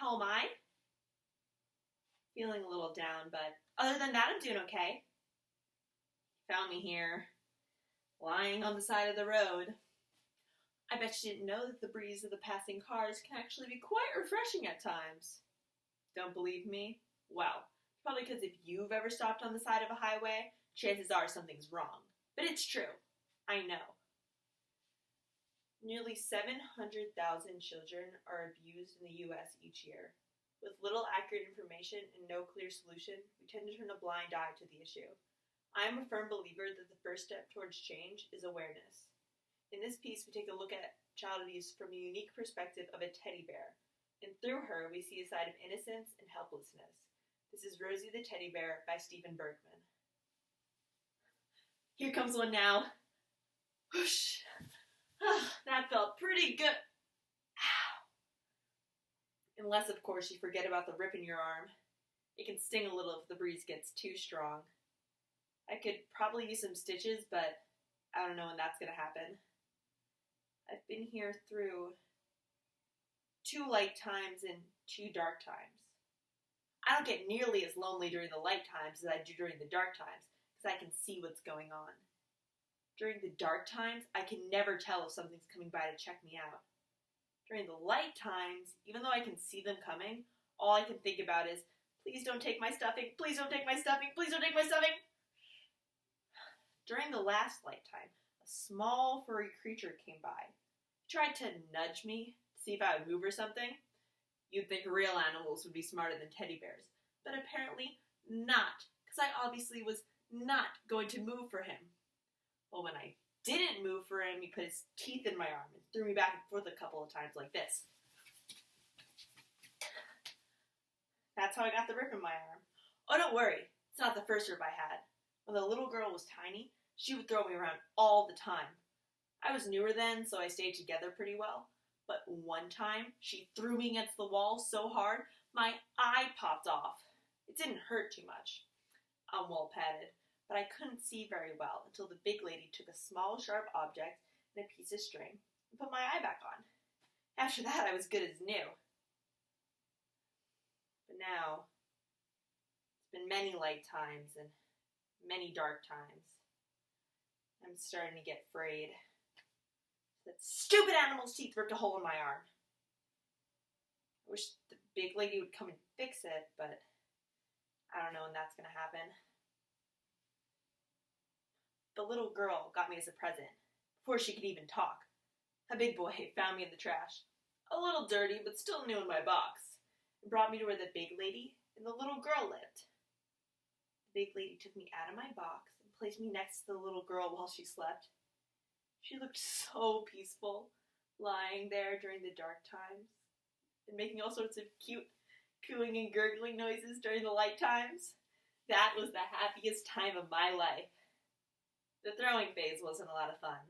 How am I? Feeling a little down, but other than that, I'm doing okay. Found me here, lying on the side of the road. I bet you didn't know that the breeze of the passing cars can actually be quite refreshing at times. Don't believe me? Well, probably because if you've ever stopped on the side of a highway, chances are something's wrong. But it's true. I know. Nearly 700,000 children are abused in the U.S. each year. With little accurate information and no clear solution, we tend to turn a blind eye to the issue. I am a firm believer that the first step towards change is awareness. In this piece, we take a look at child abuse from a unique perspective of a teddy bear, and through her, we see a side of innocence and helplessness. This is Rosie the Teddy Bear by Stephen Bergman. Here comes one now. Whoosh. That felt pretty good. Ow. Unless, of course, you forget about the rip in your arm. It can sting a little if the breeze gets too strong. I could probably use some stitches, but I don't know when that's going to happen. I've been here through 2 light times and 2 dark times. I don't get nearly as lonely during the light times as I do during the dark times, because I can see what's going on. During the dark times, I can never tell if something's coming by to check me out. During the light times, even though I can see them coming, all I can think about is, please don't take my stuffing, please don't take my stuffing, please don't take my stuffing. During the last light time, a small furry creature came by. He tried to nudge me to see if I would move or something. You'd think real animals would be smarter than teddy bears, but apparently not, because I obviously was not going to move for him. Well, when I didn't move for him, he put his teeth in my arm and threw me back and forth a couple of times like this. That's how I got the rip in my arm. Oh, don't worry. It's not the first rip I had. When the little girl was tiny, she would throw me around all the time. I was newer then, so I stayed together pretty well. But one time, she threw me against the wall so hard, my eye popped off. It didn't hurt too much. I'm well padded, but I couldn't see very well until the big lady took a small sharp object and a piece of string and put my eye back on. After that, I was good as new. But now, it's been many light times and many dark times. I'm starting to get frayed. That stupid animal's teeth ripped a hole in my arm. I wish the big lady would come and fix it, but I don't know when that's going to happen. The little girl got me as a present, before she could even talk. A big boy found me in the trash, a little dirty, but still new in my box, and brought me to where the big lady and the little girl lived. The big lady took me out of my box and placed me next to the little girl while she slept. She looked so peaceful, lying there during the dark times, and making all sorts of cute cooing and gurgling noises during the light times. That was the happiest time of my life. The throwing phase wasn't a lot of fun,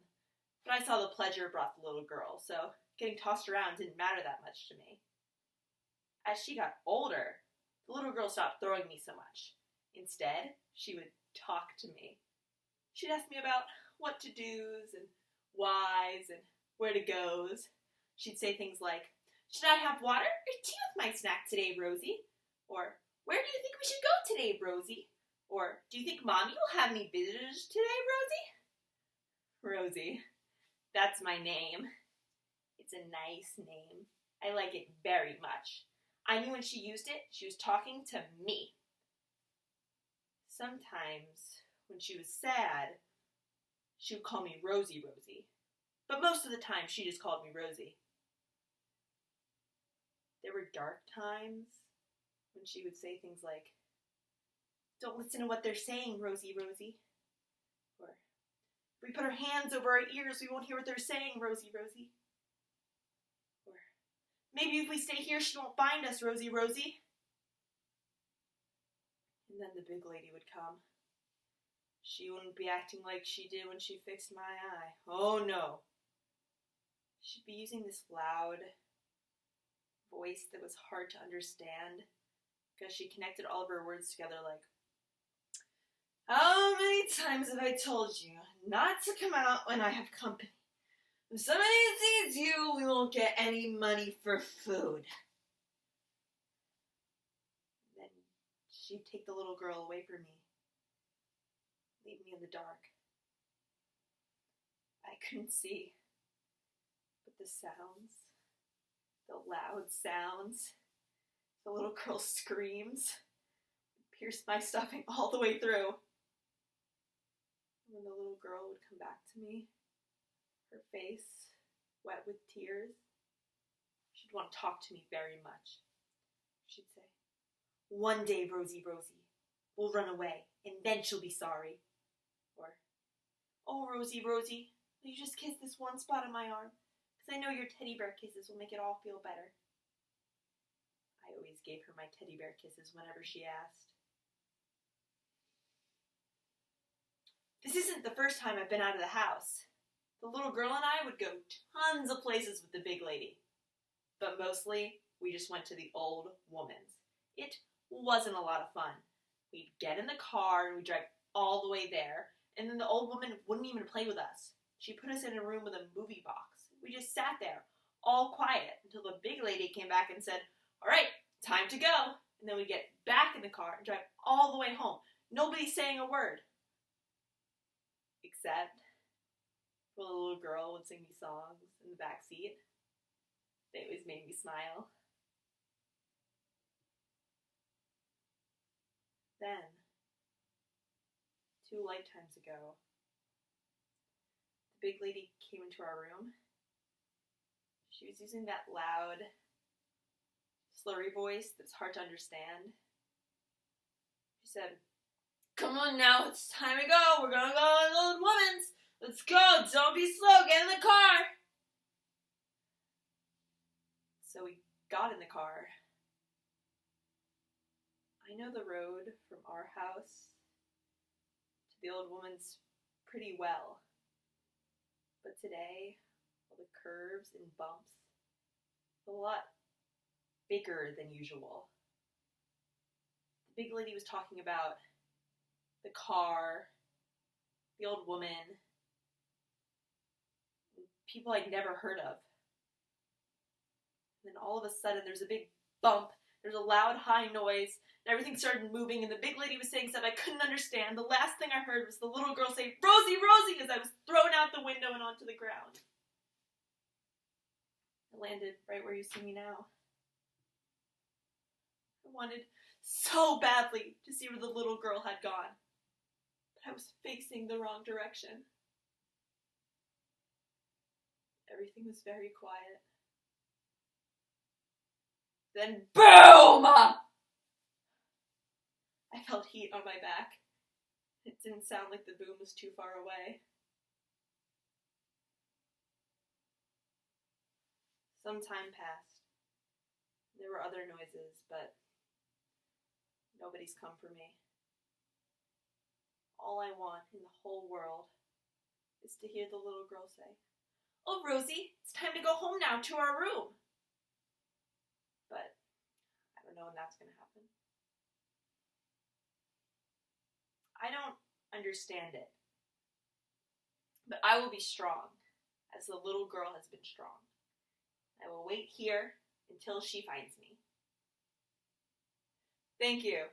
but I saw the pleasure it brought the little girl, so getting tossed around didn't matter that much to me. As she got older, the little girl stopped throwing me so much. Instead, she would talk to me. She'd ask me about what to-dos and whys and where to goes. She'd say things like, should I have water or tea with my snack today, Rosie? Or, where do you think we should go today, Rosie? Or, do you think Mommy will have any visitors today, Rosie? Rosie. That's my name. It's a nice name. I like it very much. I knew when she used it, she was talking to me. Sometimes, when she was sad, she would call me Rosie. But most of the time, she just called me Rosie. There were dark times when she would say things like, don't listen to what they're saying, Rosie. Or, if we put our hands over our ears, we won't hear what they're saying, Rosie. Or, maybe if we stay here, she won't find us, Rosie. And then the big lady would come. She wouldn't be acting like she did when she fixed my eye. Oh, no. She'd be using this loud voice that was hard to understand because she connected all of her words together like, how many times have I told you not to come out when I have company? If somebody sees you, we won't get any money for food. she'd take the little girl away from me, leave me in the dark. I couldn't see, but the sounds, the loud sounds, the little girl's screams pierced my stuffing all the way through. When the little girl would come back to me, her face wet with tears, she'd want to talk to me very much. She'd say, "One day, Rosie, we'll run away, and then she'll be sorry." Or, "Oh, Rosie, will you just kiss this one spot on my arm? Because I know your teddy bear kisses will make it all feel better." I always gave her my teddy bear kisses whenever she asked. This isn't the first time I've been out of the house. The little girl and I would go tons of places with the big lady. But mostly, we just went to the old woman's. It wasn't a lot of fun. We'd get in the car and we'd drive all the way there, and then the old woman wouldn't even play with us. She put us in a room with a movie box. We just sat there, all quiet, until the big lady came back and said, "All right, time to go." And then we'd get back in the car and drive all the way home. Nobody saying a word. Except for the little girl would sing me songs in the back seat. They always made me smile. Then, 2 lifetimes ago, the big lady came into our room. She was using that loud, slurry voice that's hard to understand. She said, "Come on now, it's time to go. We're gonna go to the old woman's. Let's go, don't be slow, get in the car." So we got in the car. I know the road from our house to the old woman's pretty well. But today, all the curves and bumps are a lot bigger than usual. The big lady was talking about the car, the old woman, people I'd never heard of. And then all of a sudden there's a big bump, there's a loud high noise, and everything started moving, and the big lady was saying stuff I couldn't understand. The last thing I heard was the little girl say, "Rosie," as I was thrown out the window and onto the ground. I landed right where you see me now. I wanted so badly to see where the little girl had gone, but I was facing the wrong direction. Everything was very quiet. Then boom! I felt heat on my back. It didn't sound like the boom was too far away. Some time passed. There were other noises, but nobody's come for me. All I want in the whole world is to hear the little girl say, "Oh, Rosie, it's time to go home now to our room." But I don't know when that's going to happen. I don't understand it. But I will be strong, as the little girl has been strong. I will wait here until she finds me. Thank you.